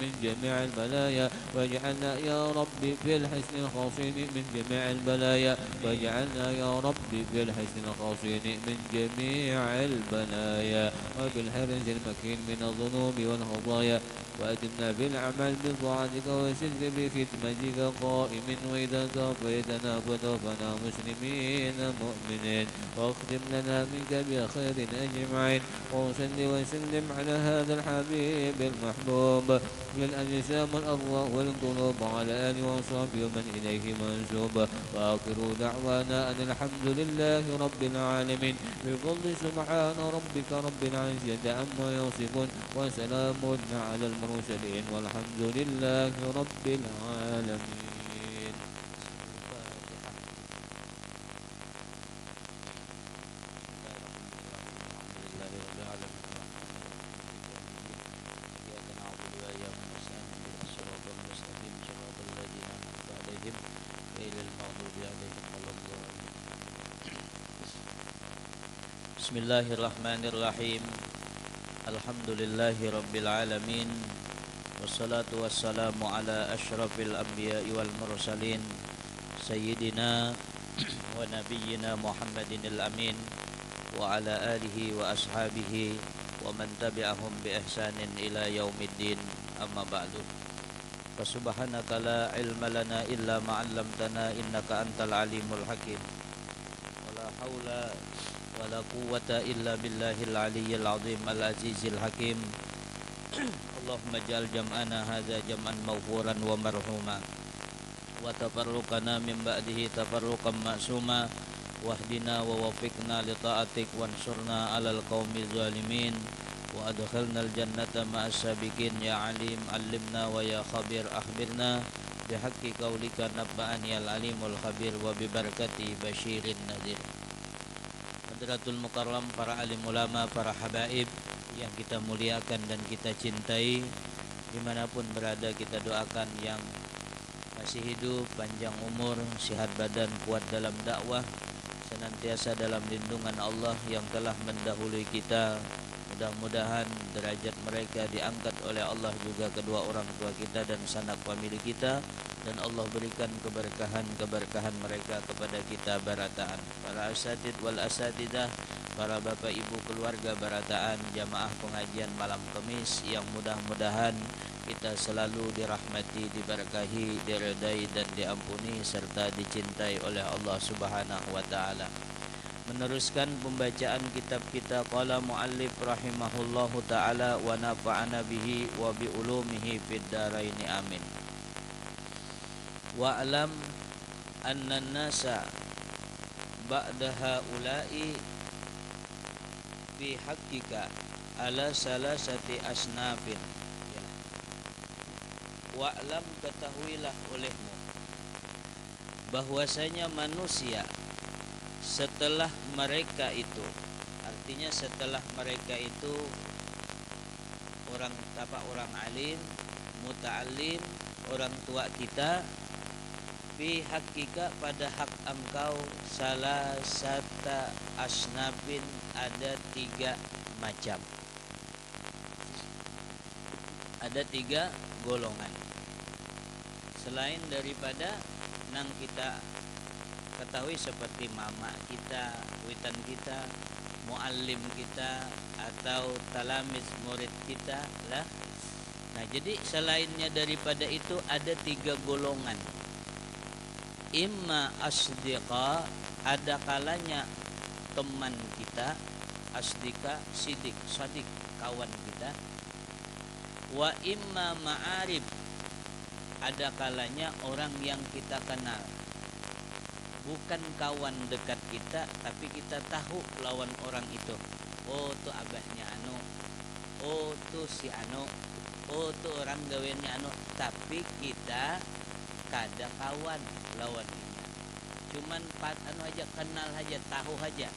من جميع البلايا واجعلنا يا رب في الحسن الخصين من جميع البلايا واجعلنا يا رب في الحسن الخصين من جميع البلايا وفي الحرز المكين من الذنوب والخطايا وأدمنا بالأعمال بطاعتك وسلك بخدمتك قائم وإذا توفيتنا فتوفنا مسلمين مؤمنين واختم لنا منك بخير أجمعين وصل وسلم على هذا الحبيب المحبوب للأجسام والأرواح والقلوب وعلى آله وصحبه ومن إليه منسوب وآخر دعوانا أن الحمد لله رب العالمين بفضل سبحان ربك رب العزة عما يصفون وسلام على المرسلين والحمد لله رب العالمين. Bismillahirrahmanirrahim. Alhamdulillahi rabbil alamin. Wassalatu wassalamu ala asyrafil anbiya'i wal mursalin Sayyidina wa nabiyyina Muhammadinil amin wa ala alihi wa ashabihi wa man tabi'ahum bi ihsanin ila yaumiddin, amma ba'du. Fasubhanaka la ilma lana illa ma 'allamtana innaka antal alimul hakim. Wala haula wala quwwata illa billahil aliyyil azim al azizil hakim. Allahumma ja'al jam'ana hadza jam'an maghfuran wa marhuma wa tafarruqana min ba'dihi tafarruqan ma'suma wahdina wa waffiqna li ta'atik wansurna 'alal qaumiz zalimin wa adkhilnal jannata ma'as sabiqin ya alim 'allimna wa ya khabir akhbirna bihaqqi qaulika nabba'ani al alimul khabir wa bi barakati basyirin nadhir. Hadratul Mukarram, para alim ulama, para habaib yang kita muliakan dan kita cintai, dimanapun berada kita doakan yang masih hidup, panjang umur, sehat badan, kuat dalam dakwah, senantiasa dalam lindungan Allah yang telah mendahului kita. Mudah-mudahan derajat mereka diangkat oleh Allah, juga kedua orang tua kita dan sanak famili kita, dan Allah berikan keberkahan mereka kepada kita barataan. Para asatid wal asatidah, para bapak ibu keluarga barataan, jamaah pengajian malam Kamis yang mudah-mudahan kita selalu dirahmati, diberkahi, diridai dan diampuni serta dicintai oleh Allah Subhanahu wa taala. Meneruskan pembacaan kitab kita, qala muallif rahimahullahu taala wa nafa'ana bihi wa bi ulumihi fid dharain amin. Wa alam anna nasa ba'da haula'i fi haqqika ala salasati asnafin. Wa alam, ketahuilah olehmu bahwasanya manusia setelah mereka itu, artinya setelah mereka itu orang alim, muta'alim, orang tua kita, fi haqqika, pada hak engkau, salasata asnafin, ada 3 macam, ada 3 golongan selain daripada nang kita ketahui seperti mama kita, witan kita, muallim kita, atau talamiz murid kita lah. Nah, jadi selainnya daripada itu ada 3 golongan. Imma asdiqa, ada kalanya teman kita, asdika sidik, sadik, kawan kita. Wa imma ma'arib, ada kalanya orang yang kita kenal, bukan kawan dekat kita, tapi kita tahu lawan orang itu. Oh, tu abahnya anu, oh tu si anu, oh tu orang gawennya anu, tapi kita kada kawan lawan ini. Cuman anu aja, kenal aja, tahu aja.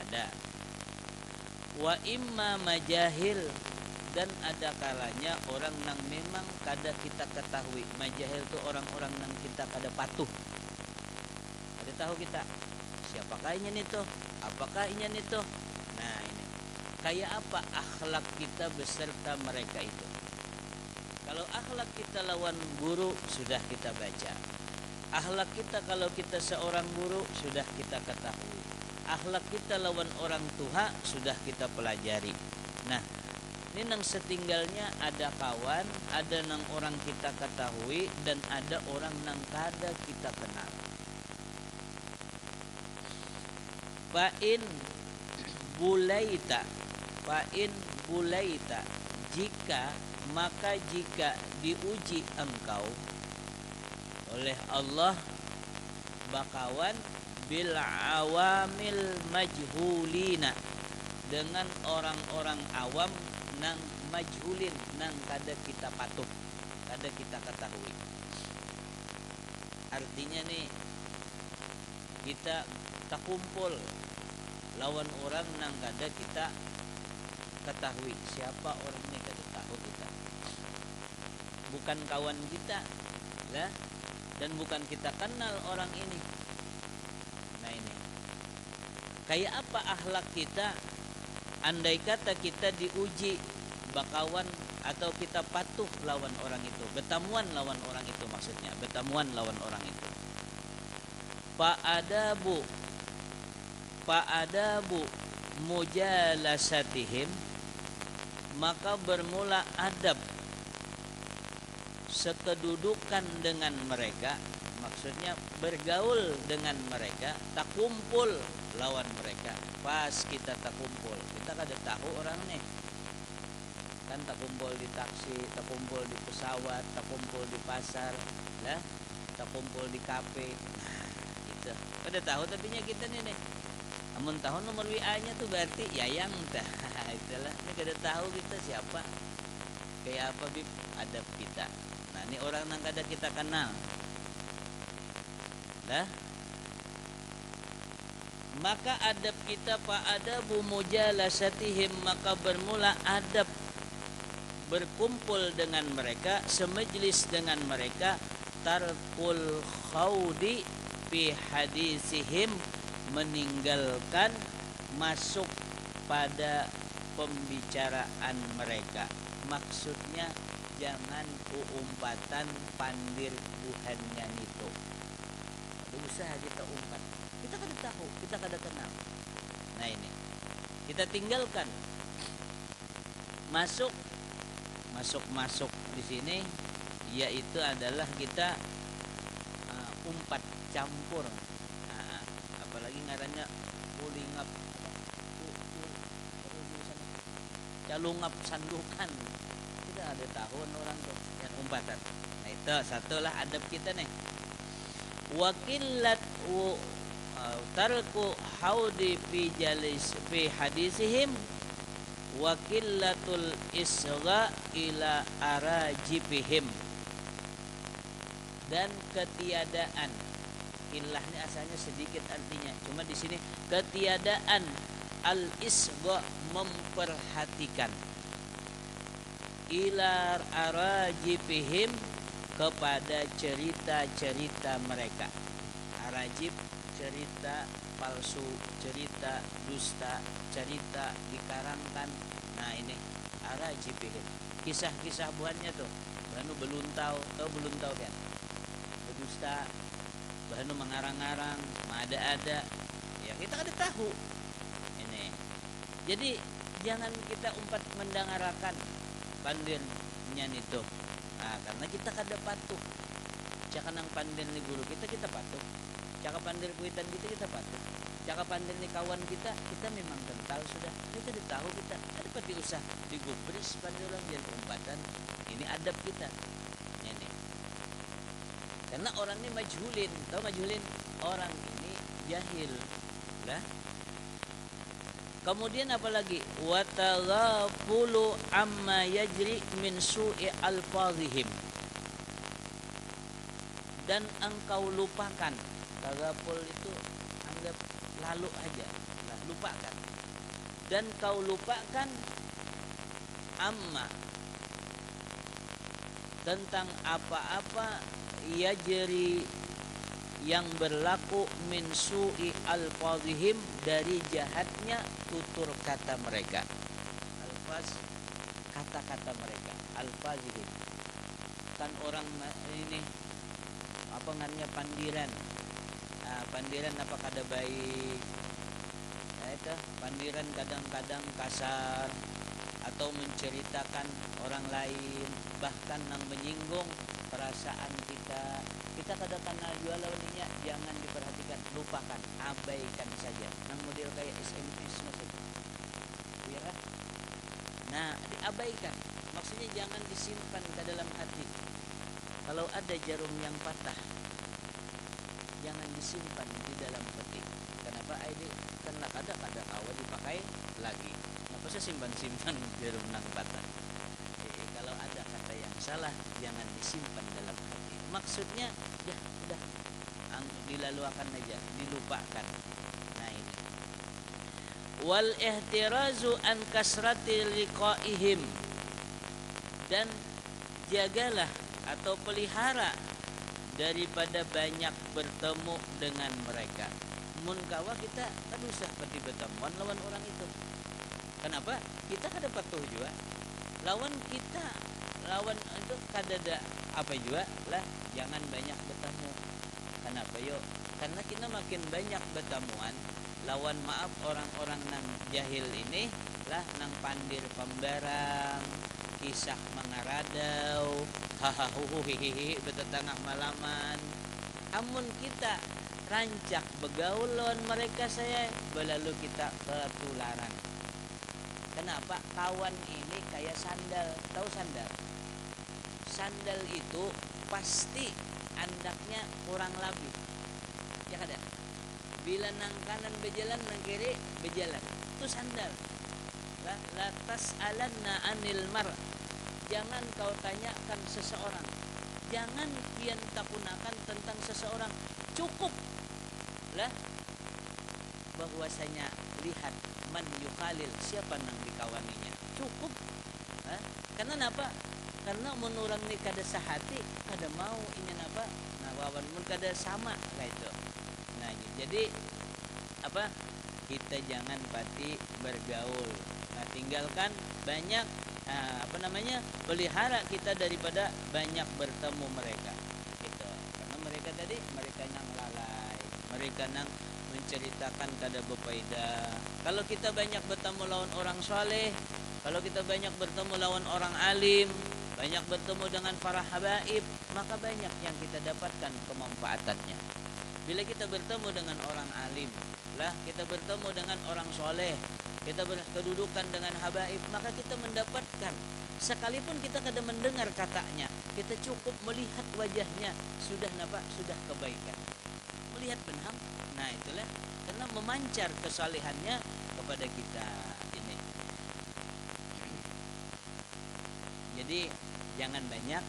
Ada. Wa imma majahil, dan ada kalanya orang nang memang kada kita ketahui. Majahil tu orang-orang nang kita kada patuh. Tahu kita siapakah ini itu, apakah ini itu. Nah, ini kayak apa akhlak kita beserta mereka itu. akhlak kita lawan guru sudah kita baca. Akhlak kita kalau kita seorang guru sudah kita ketahui. Akhlak kita lawan orang tua sudah kita pelajari. Nah, ini nang setinggalnya ada kawan, ada nang orang kita ketahui, dan ada orang nang kada kita kenal. Fa'in bulaita, jika diuji engkau oleh Allah bakawan bil awamil majhulina, dengan orang-orang awam nang majhulin, nang kada kita patuh, kada kita ketahui. Artinya nih, kita tak kumpul lawan orang nang kada kita ketahui. Siapa orangnya kada tahu kita, bukan kawan kita lah, dan bukan kita kenal orang ini. Nah ini, kayak apa akhlak kita andai kata kita diuji bakawan atau kita patuh lawan orang itu, bertamuan lawan orang itu, maksudnya bertamuan lawan orang itu. Fa'adabu mujalasatihim, maka bermula adab sekedudukan dengan mereka, maksudnya bergaul dengan mereka, tak kumpul lawan mereka. Pas kita tak kumpul, kita kada tahu orang nih, kan tak kumpul di taksi, tak kumpul di pesawat, tak kumpul di pasar lah, tak kumpul di kafe. Nah itu kada tahu tapinya kita nih. Amun tahu nomor WA-nya tuh berarti yayang tah. Itulah, ini kada tahu kita siapa, kayak apa bib adab kita. Nah ini orang yang kada kita kenal dah, maka adab kita adabu mujalasatihim, maka bermula adab berkumpul dengan mereka, semajlis dengan mereka, tarkul khaudi fi hadisihim, meninggalkan masuk pada pembicaraan mereka. Maksudnya jangan umpatan pandir buhannya itu. Usaha kita umpat, kita kada tahu, kita kada kenal. Nah ini kita tinggalkan. Masuk di sini yaitu adalah kita umpat campur. Apalagi ngarannya ulingap, calungap sandukan, kita ada tahun orang tuh yang umpatan. Nah itu satulah adab kita nih. Wakillat tarku haudi fi hadisihim, wakillatul isgha ila arajibihim, dan ketiadaan. Illah ini asalnya sedikit artinya, cuma di sini ketiadaan al-isgha, memperhatikan, ila arajibihim, kepada cerita-cerita mereka. Arajib, cerita palsu, cerita dusta, cerita dikarangkan. Nah ini arajibihim, kisah-kisah buahnya tuh bahanu beluntau, tahu beluntau kan, berdusta, bahanu mengarang-arang, ada-ada, ya kita ada tahu ini. Jadi jangan kita umpat mendangarakan pandirnya itu. Nah, karena kita kada patuh. Caka nang pandir ni guru kita patuh. Caka pandir kuitan kita patuh. Caka pandir ni kawan kita memang kental sudah. Kita dah tahu kita. Ada pati usah digubris pandir orang jadi umpatan. Ini adab kita. Ini. Karena orang ini majhulin. Tahu majhulin? Orang ini jahil. Lah. Kemudian apalagi wataghafulu amma yajri min su'i alfazihim, dan engkau lupakan. Taghaful itu anggap lalu aja, lupakan. Dan kau lupakan amma, tentang apa-apa yajri, yang berlaku min su'i alfazihim, dari jahatnya tutur kata mereka. Alfaz, kata-kata mereka. Alfazihim, kan orang ini apa ngannya pandiran. Nah, pandiran apa kada baik. Nah, itu pandiran kadang-kadang kasar atau menceritakan orang lain, bahkan nang menyinggung perasaan kita. Kita kada kenal jual lawannya, jangan diperhatikan, lupakan, abaikan saja. Nang model kayak SMS maksudnya. Ya. Nah, diabaikan. Maksudnya jangan disimpan ke dalam hati. Kalau ada jarum yang patah, jangan disimpan di dalam peti. Kenapa? Ini karena kada awal dipakai lagi. Kenapa saya simpan-simpan jarum nang patah? Jadi kalau ada kata yang salah, jangan disimpan dalam hati. Maksudnya, ya udah, dilaluakan aja, dilupakan. Nah ini. Wal ihtirazu an kasrati liqaihim, dan jagalah atau pelihara daripada banyak bertemu dengan mereka. Mun kawa kita kan usah seperti bertemuan lawan orang itu. Kenapa? Kita kada patuh juga. Lawan kita, lawan itu kada ada apa juga lah. Jangan banyak bertemu. Kenapa yo? Karena kita makin banyak bertemuan, lawan maaf orang-orang nang jahil ini lah, nang pandir pembarang, kisah mengaradau, hahaha hihihi betetengah malaman. Amun kita rancak begaul lawan mereka saya, belalu kita ketularan. Kenapa? Kawan ini kayak sandal. Tahu sandal? Sandal itu pasti andaknya kurang lebih. Ya kada? Bila nang kanan berjalan, nang kiri berjalan. Itu sandal. La tas'alanna anil mar. Jangan kau tanyakan seseorang. Jangan pian tapunakan tentang seseorang. Cukup lah bahwasanya lihat man yukhalil, siapa nang dikawaninya. Cukup. Karena apa? Karena menurang ni kada sehati, kada mau ingin apa? Nah, wawan mun kada sama lah itu. Nah, jadi apa? Kita jangan pati bergaul. Nah, tinggalkan banyak pelihara kita daripada banyak bertemu mereka. Gitu. Karena mereka tadi mereka yang lalai, mereka nang menceritakan kada befaedah. Kalau kita banyak bertemu lawan orang soleh, kalau kita banyak bertemu lawan orang alim, banyak bertemu dengan para habaib, maka banyak yang kita dapatkan kemanfaatannya. Bila kita bertemu dengan orang alim, lah kita bertemu dengan orang soleh, kita berkedudukan dengan habaib, maka kita mendapatkan. Sekalipun kita kada mendengar katanya, kita cukup melihat wajahnya, sudah kebaikan. Melihat benham, nah itulah, karena memancar kesalehannya kepada kita ini. Jadi jangan banyak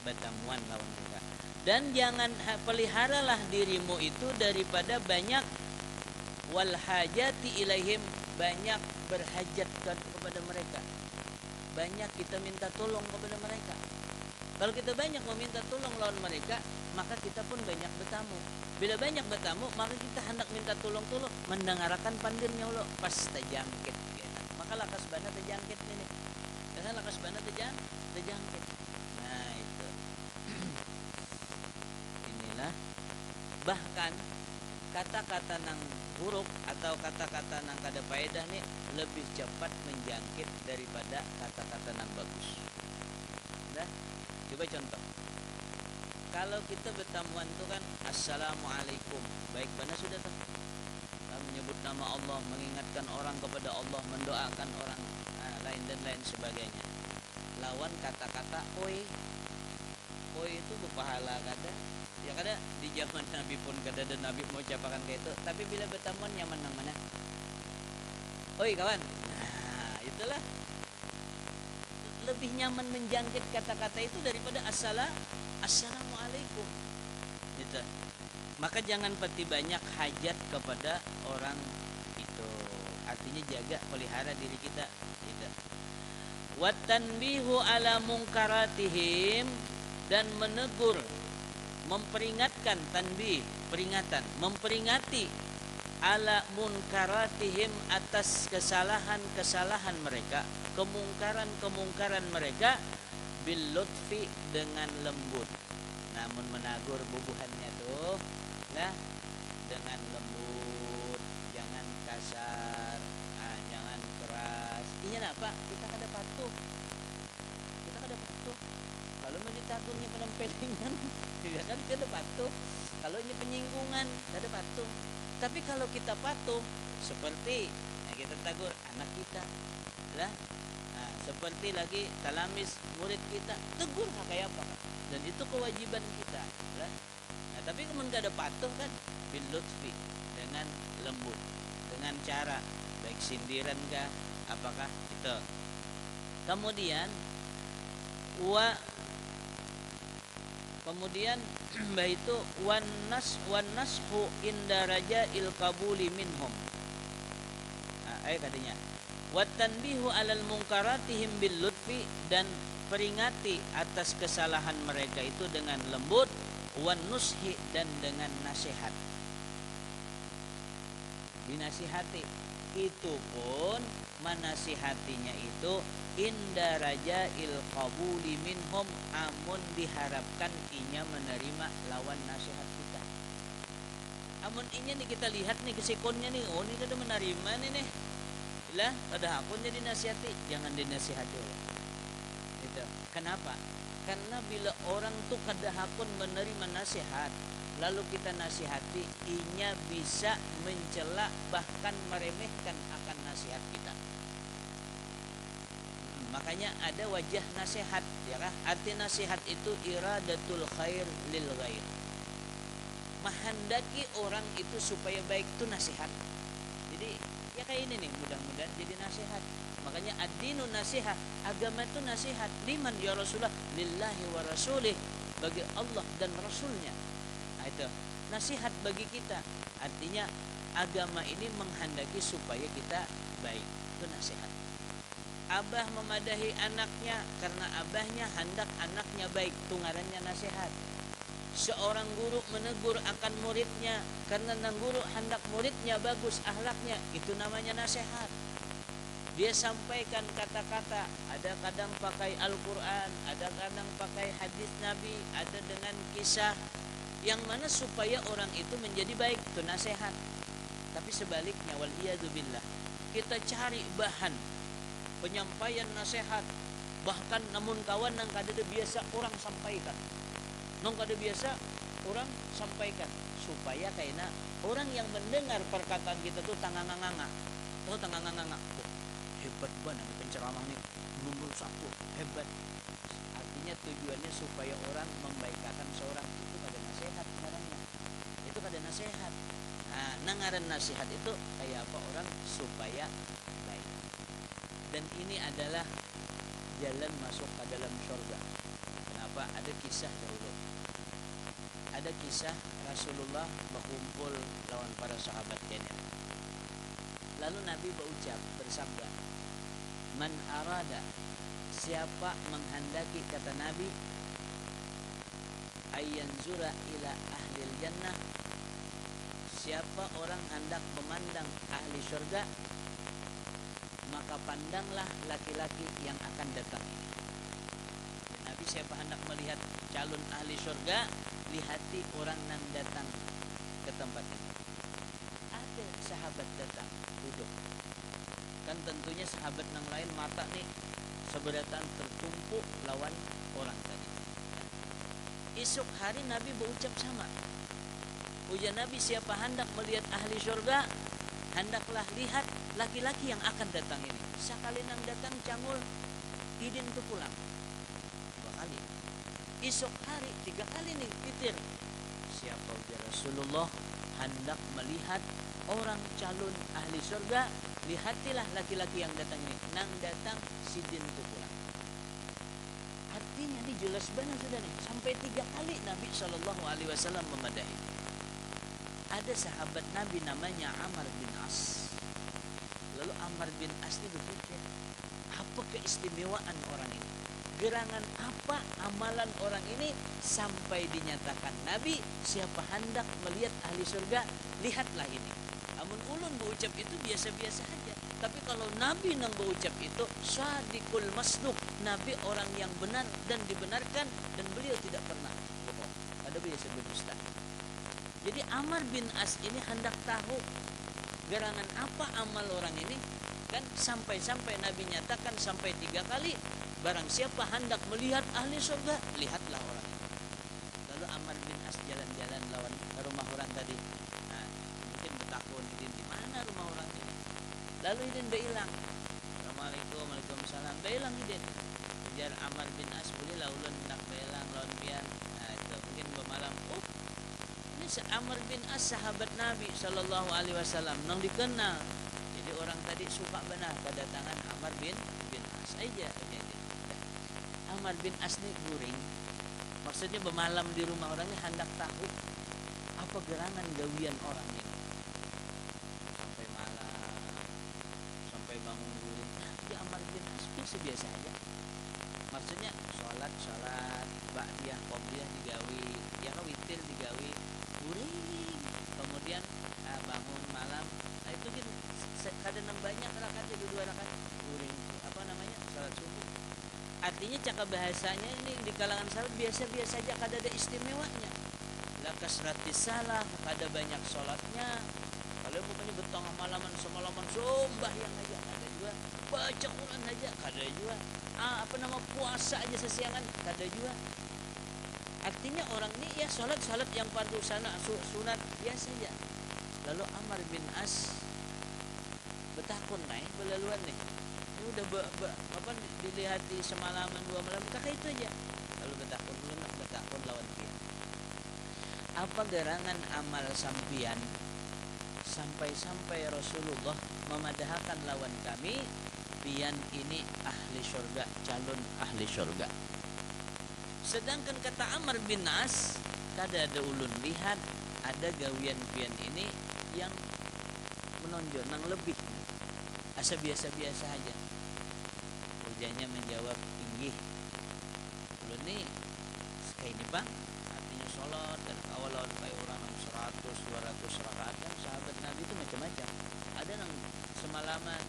bertemuan lawan mereka, dan jangan peliharalah dirimu itu daripada banyak wal hajati ilaihim, banyak berhajat kepada mereka, banyak kita minta tolong kepada mereka. Kalau kita banyak meminta tolong lawan mereka, maka kita pun banyak bertamu. Bila banyak bertamu, maka kita hendak minta tolong-tolong, mendengarkan pandirnya ulo pas terjangkit. Maka lakas bana terjangkit ini. Karena lakas bana terjangkit. Nah itu. Inilah. Bahkan kata-kata nang buruk atau kata-kata nang kada faedah nih lebih cepat menjangkit daripada kata-kata nang bagus. Dah, coba contoh. Kalau kita bertamuan tu kan assalamualaikum, baik mana sudah tak? Menyebut nama Allah, mengingatkan orang kepada Allah, mendoakan orang lain dan lain sebagainya. Lawan kata-kata oi itu berpahala kada? Ya kada, di zaman Nabi pun kada, dan Nabi mau ucapkan kayak itu. Tapi bila bertamuan nyaman nang mana? Oi kawan. Nah, itulah. Lebih nyaman menjangkit kata-kata itu daripada assalamualaikum. Gitu. Maka jangan pati banyak hajat kepada orang itu. Artinya jaga, pelihara diri kita. Gitu. Wa tanbihu ala munkaratihim, dan menegur, memperingatkan, tanbih, peringatan, memperingati ala munkaratihim, atas kesalahan-kesalahan mereka, kemungkaran-kemungkaran mereka, bil lutfi dengan lembut. Namun menagur bubuhannya tuh lah dengan lembut, jangan kasar, jangan keras. Ingat apa? Kita kada patuh. Kalau mau ditagurnya penempelingan, ya kan kada patuh. Kalau ini penyinggungan, kada patuh. Tapi kalau kita patuh, seperti kita tagur anak kita, lah, seperti lagi talamis murid kita, tegur kayak apa? Dan itu kewajiban kita, lah. Nah, tapi kalau kada patuh kan, bil lutfi dengan lembut, dengan cara baik sindiran kah, apakah itu. Kemudian itu wan nashu inda raja'il qabuli minhum. Ayat katanya wa tanbihu alal munkaratihim bil lutfi, dan peringati atas kesalahan mereka itu dengan lembut, wan nushi dan dengan nasihat. Dinasihati itu pun menasihatinya itu inda raja'il qabuli minhum, amun diharapkan inya menerima lawan nasihat kita. Amun inya nih kita lihat nih kesikonnya nih, oh ini kada menerima nih. Lah, pada akunnya dinasihati, jangan dinasihati. Gitu. Kenapa? Karena bila orang tuh kada hakun menerima nasihat, lalu kita nasihati, inya bisa mencela bahkan meremehkan akan nasihat kita. Makanya ada wajah nasihat, ya kan? Arti nasihat itu iradatul khair lil ghair. Menghendaki orang itu supaya baik, itu nasihat. Jadi ya kayak ini nih, mudah-mudahan jadi nasihat. Makanya ad-dinu nasihat, agama itu nasihat. Liman ya Rasulullah, lillahi wa rasulih, bagi Allah dan Rasulnya. Nah, itu nasihat bagi kita. Artinya agama ini menghendaki supaya kita baik, itu nasihat. Abah memadahi anaknya karena abahnya hendak anaknya baik, itu ngarannya nasihat. Seorang guru menegur akan muridnya karena nang guru hendak muridnya bagus akhlaknya, itu namanya nasihat. Dia sampaikan kata-kata, ada kadang pakai Al-Quran, ada kadang pakai hadis Nabi, ada dengan kisah, yang mana supaya orang itu menjadi baik, itu nasihat. Tapi sebaliknya, waliyadzubillah, kita cari bahan penyampaian nasihat, bahkan namun kawan nang kada biasa orang sampaikan, nang kada biasa orang sampaikan, supaya kaina orang yang mendengar perkataan kita tuh tanganganga, hebat banget penceramah nih, menurut aku hebat. Artinya tujuannya supaya orang membaikkan seorang, itu kada nasihat sebenarnya, itu kada nasihat. Nah, nangaran nasihat itu kayak apa orang supaya baik. Dan ini adalah jalan masuk ke dalam surga. Kenapa? Ada kisah dahulu. Ada kisah Rasulullah berkumpul lawan para sahabatnya. Lalu Nabi bersabda, man arada, siapa menghendaki, kata Nabi, ayyanzura ila ahlil jannah, siapa orang hendak memandang ahli surga, maka pandanglah laki-laki yang akan datang ini. Nabi siapa hendak melihat calon ahli surga, lihati orang yang datang ke tempat ini. Ada sahabat datang, duduk. Kan tentunya sahabat yang lain mata nih seberatan tertumpuk lawan orang tadi. Esok hari Nabi berucap sama. Ujar Nabi, siapa hendak melihat ahli surga, hendaklah lihat laki-laki yang akan datang ini. Sekali nang datang cangul, idin tu pulang. 2 kali. Esok hari 3 kali nih titir. Siapa ujar Rasulullah hendak melihat orang calon ahli surga, lihatilah laki-laki yang datang ini. Nang datang sidin tu pulang. Artinya ini jelas banget sudah nih. Sampai 3 kali Nabi SAW memadahi. Ada sahabat Nabi namanya Amr bin As. Lalu Amr bin As ini berpikir, apa keistimewaan orang ini? Gerangan apa amalan orang ini sampai dinyatakan Nabi, siapa hendak melihat ahli surga, lihatlah ini. Amun ulun berucap itu biasa-biasa aja. Tapi kalau Nabi nang berucap itu Syadikul masduq, Nabi orang yang benar dan dibenarkan, dan beliau tidak pernah bohong. Ada beliau sebut dusta. Jadi Amr bin As ini hendak tahu gerangan apa amal orang ini, kan sampai-sampai Nabi nyatakan sampai 3 kali, barang siapa hendak melihat ahli surga, lihatlah orang ini. Lalu Amr bin As jalan-jalan lawan rumah orang tadi. Nah, mungkin bertakun di mana rumah orang ini. Lalu idin behilang. Assalamualaikum, waalaikumsalam. Behilang idin. Kejar Amr bin As, boleh lah ulun nak behilang lawan pian. Nah, itu mungkin bermalam. Oh, ini Amr bin As sahabat Nabi sallallahu alaihi wasallam nang dikenal. Jadi orang tadi suka benar kedatangan Amr bin As aja. Amr bin As ni guring. Maksudnya bermalam di rumah orang ini hendak tahu apa gerangan gawian orang ini. Sampai malam, sampai bangun dulu. Di Amr bin As biasa aja. Maksudnya sholat, ba'diyah, qobliyah digawi, ya kan witir digawi, guring. Kemudian bangun malam. Nah, itu kan kadang banyak rakaatnya, 2 rakaat guring. Apa namanya? Salat subuh. Artinya cakap bahasanya ini di kalangan sahabat biasa-biasa aja, kada ada istimewanya. La kasratis salah, kada banyak sholatnya. Kalau pokoknya betengah malaman semalaman sembahyang aja, kada juga. Baca Quran aja, kada juga. Puasa aja sesiangan, kada juga. Artinya orang ini ya sholat yang fardu sunat biasa aja. Lalu Amr bin As betakun naik belaluan nih. Udah dilihat di semalaman 2 malam, kakak itu aja. Lalu betakun lawan pian. Apa gerangan amal sampian sampai Rasulullah memadahkan lawan kami, pian ini ahli surga, calon ahli surga. Sedangkan kata Amr bin As, kada ada ulun lihat ada gawian pian ini yang menonjol nang lebih. Asa biasa-biasa aja. Ujarnya menjawab, tinggi. Ulun ni kayak ini bang, artinya sholat dan kawalan kayak orang 100-200 rakaat. Kan sahabat Nabi itu macam-macam. Ada yang semalaman,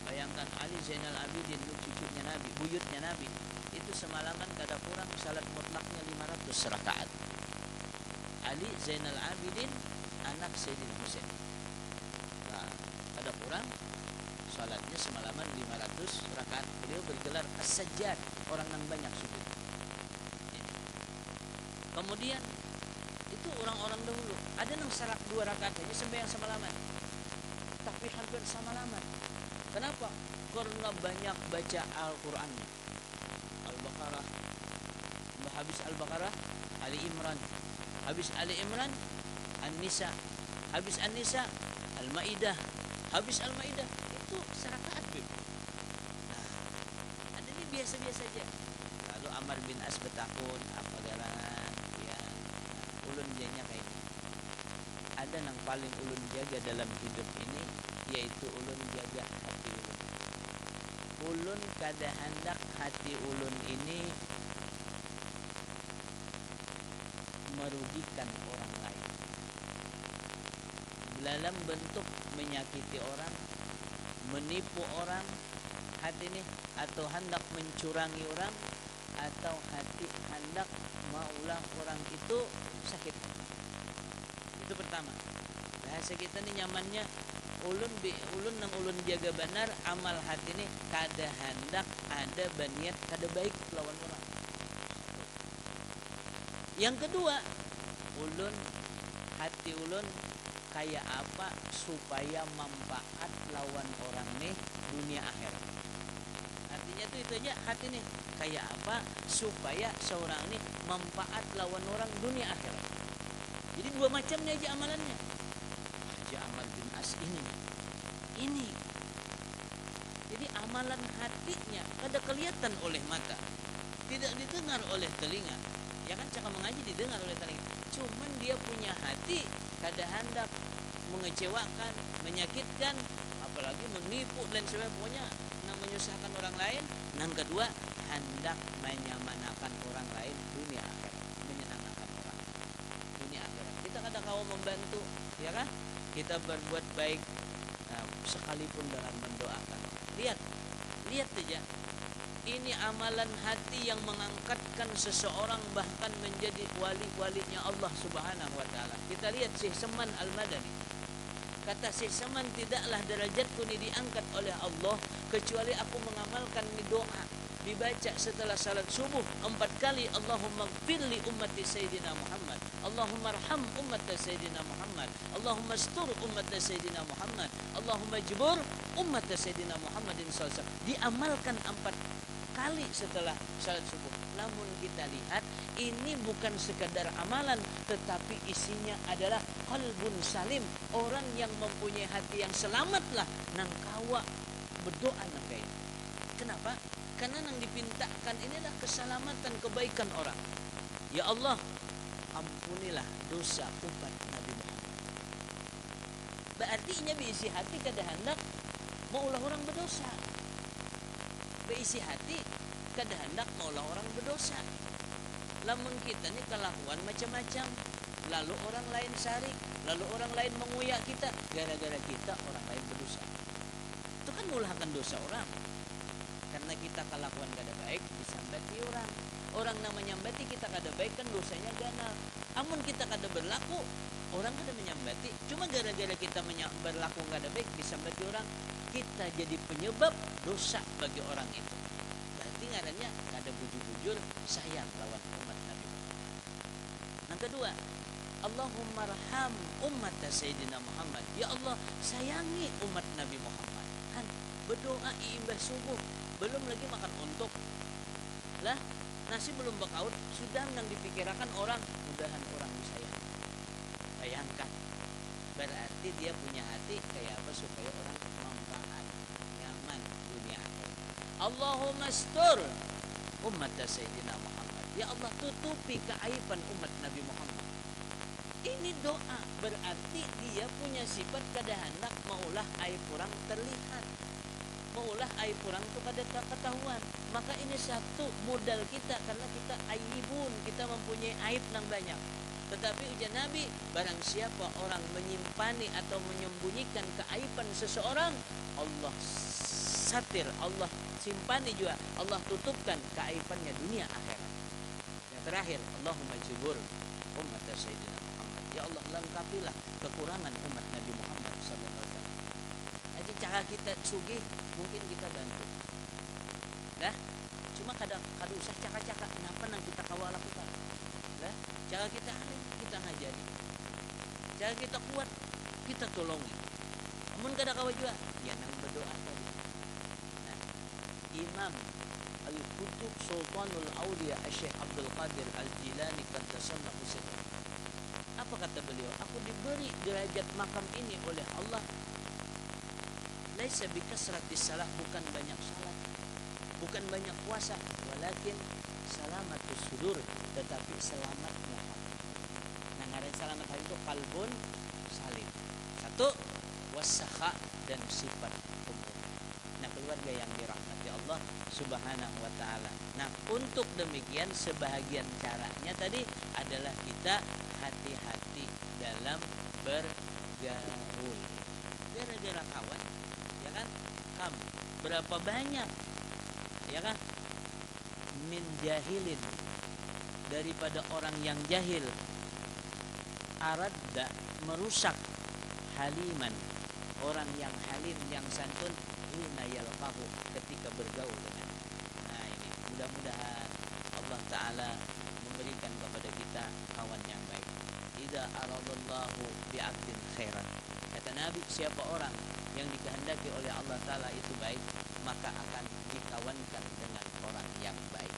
bayangkan Ali Zainal Abidin, cucunya Nabi, buyutnya Nabi, itu semalaman kada kurang salat mutlaknya 500 rakaat. Ali Zainal Abidin, anak Sayyidina Husain. Nah, kada kurang salatnya semalaman 500 rakaat. Beliau bergelar As-Sajjad, orang yang banyak sujud. Kemudian itu orang-orang dahulu ada yang salat 2 rakaat aja sembahyang semalaman, tapi hampir semalaman. Kenapa? Karena banyak baca Al-Qur'annya. Al-Baqarah, habis Al-Baqarah Ali Imran, habis Ali Imran An-Nisa, habis An-Nisa Al-Maidah, habis Al-Maidah itu serakaat. Nah, ada ini biasa-biasa aja. Lalu Amr bin As betakun, apa gerangan ya ulun janya kayak ini. Ada yang paling ulun jaga dalam hidup ini, yaitu ulun jaga hati ulun. Ulun kada hendak hati ulun ini merugikan orang lain dalam bentuk menyakiti orang, menipu orang, hati ini, atau hendak mencurangi orang, atau hati hendak maulah orang itu sakit. Itu pertama. Bahasa kita ni nyamannya ulun nang ulun jaga benar amal hati ni kada hendak ada baniat kada baik lawan orang. Yang kedua, hati ulun kayak apa supaya manfaat lawan orang nih dunia akhirat. Artinya tuh itu aja hati nih kayak apa supaya seorang nih manfaat lawan orang dunia akhirat. Jadi 2 macamnya aja amalannya. Aja Amr bin As ini. Jadi amalan hatinya kada kelihatan oleh mata, tidak didengar oleh telinga. Ya kan cakap mengaji didengar oleh telinga. Cuman dia punya hati kada hendak mengecewakan, menyakitkan, apalagi menipu dan sebagainya, pokoknya nak menyusahkan orang lain. Yang kedua, hendak menyamanakan orang lain dunia akhirat, menyenangkan orang dunia akhirat. Kita kada kau membantu, ya kan? Kita berbuat baik, sekalipun dengan mendoakan. Lihat saja. Ini amalan hati yang mengangkatkan seseorang bahkan menjadi wali-walinya Allah Subhanahu wa taala. Kita lihat Syekh Saman Al-Madani. Kata Syekh Saman, tidaklah derajatku ini diangkat oleh Allah kecuali aku mengamalkan ini doa dibaca setelah salat subuh 4 kali. Allahumma ighfir li ummati Sayyidina Muhammad, Allahumma arham ummati Sayyidina Muhammad, Allahumma astur ummati Sayyidina Muhammad, Allahumma jbur ummati Sayyidina Muhammadin sallallahu alaihi wasallam. Diamalkan 4 kali setelah salat subuh. Namun kita lihat ini bukan sekadar amalan, tetapi isinya adalah qalbun salim, orang yang mempunyai hati yang selamatlah nang kawa berdoa nang kain. Kenapa? Karena yang dipintakan inilah keselamatan kebaikan orang. Ya Allah, ampunilah dosa umat Nabi Muhammad. Berarti ini berisi hati kada hendak maulah orang berdosa. Berisi hati kada hendak maulah orang berdosa. Lamun kita ni kelakuan macam-macam, lalu orang lain sarik, lalu orang lain menguyak kita, gara-gara kita orang lain berdosa. Itu kan mulahkan dosa orang. Karena kita kelakuan kada baik disambati orang. Orang namanya nyambati kita kada baik kan dosanya ganal. Amun kita kada berlaku, orang kada menyambati. Cuma gara-gara kita berlaku kada baik disambati orang, kita jadi penyebab dosa bagi orang itu. Berarti ngarannya kada bujur-bujur sayang lawan umat Nabi Muhammad. Yang kedua, Allahumma arham ummat Sayyidina Muhammad. Ya Allah, sayangi umat Nabi Muhammad. Kan berdoa imbah subuh, belum lagi makan untuk lah, nasi belum bekaut, sudah yang dipikirkan orang, mudahan orang disayang. Bayangkan, berarti dia punya hati kayak apa supaya orang manfaat, nyaman dunia akhirat. Allahumma astur umat Sayyidina Muhammad. Ya Allah, tutupi keaiban umat Nabi Muhammad. Ini doa, berarti dia punya sifat kada hendak maulah aib orang terlihat, maulah aib orang itu kada ketahuan. Maka ini satu modal kita, karena kita aibun, kita mempunyai aib yang banyak. Tetapi ujian Nabi, barang siapa orang menyimpangi atau menyembunyikan keaiban seseorang, Allah satir, Allah simpani juga, Allah tutupkan keaibannya dunia akhirat. Yang terakhir, Allahumma jibur umat Sayyidina Muhammad. Ya Allah, lengkapilah kekurangan umat Nabi Muhammad sallallahu alaihi wasallam. Jadi cara kita sugih mungkin kita bantu. Dah, cuma kadang usah cakap-cakap kenapa nang kita kawal lakukan. Dah, cara kita alim, kita ngajari. Cara kita kuat, kita tolongi. Namun kada kawal juga, ya nang berdoa tadi. Nah, Imam Al-Qutub Sultanul Aulia Syekh Abdul Qadir Al-Jilani qaddasallahu sirrahu. Apa kata beliau? Aku diberi derajat makam ini oleh Allah. Laisa bikasratis salah, bukan banyak salat, bukan banyak puasa, walakin salamatus sudur, tetapi selamatnya hati. Nah, ngaran selamat hati itu qalbun salim. Satu, wasakha, dan sifat umum. Nah, keluarga yang dirahmati Allah Subhanahu wa taala. Nah, untuk demikian sebahagian caranya tadi adalah kita hati-hati dalam bergaul. Gara-gara kawan, ya kan? Kamu berapa banyak, ya kan? Min jahilin, daripada orang yang jahil, aradda, merusak, haliman, orang yang halim, yang santun, hina yalqahu, ketika bergaul dengan. Nah, ini mudah-mudahan Allah Ta'ala memberikan kepada kita kawan yang baik. Idza aradallahu bi'abdin khairan, kata Nabi, siapa orang yang dikehendaki oleh Allah Ta'ala itu baik, maka akan dikawankan dengan orang yang baik.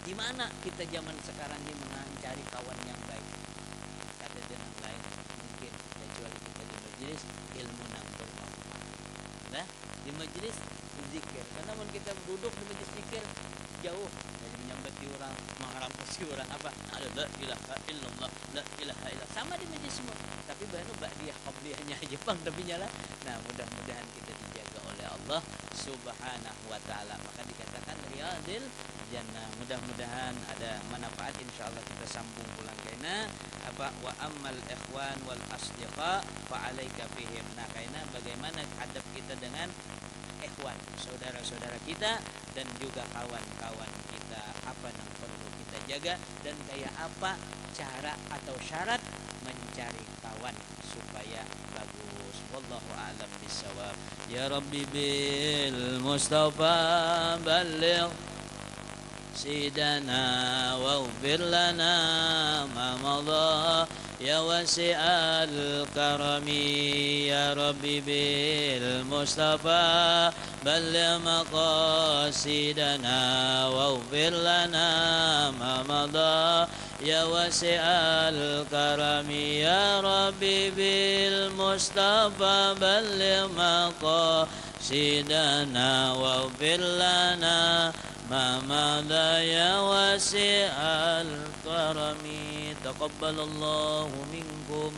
Di mana kita zaman sekarang ini mencari kawan yang baik? Kata dengan lain, mungkin kecuali kita di majelis ilmu yang bermanfaat. Nah, di majelis zikir. Karena kalau kita duduk di majelis zikir, jauh dari menyambati orang, mengharamkan orang apa? La ilaha illallah, la ilaha illallah. Sama di majelis semua. Tapi baru ba'diyah qabliyahnya aja bang tapi nyala. Nah, mudah-mudahan kita dijaga oleh Allah Subhanahu wa taala. Maka dikatakan riyadil jannah. Mudah-mudahan ada manfaat, insyaallah kita sambung pulang kena apa wa ammal ikhwan wal asdiqa fa alaika bihim. Nah, karena bagaimana adab kita dengan ikhwan, saudara-saudara kita, dan juga kawan-kawan kita, apa yang perlu kita jaga, dan kayak apa cara atau syarat mencari kawan supaya bagus. Wallahu a'lam bishawab. Ya Rabbi bil Mustafa balligh سيدنا واغفر لنا ما مضى يا واسع الكرم يا ربي بالمصطفى بلغ مقاصدنا واغفر لنا ما مضى يا واسع الكرم يا ربي بالمصطفى بلغ مقاصدنا واغفر لنا ما مضى يا واسع الكرم. تقبل الله منكم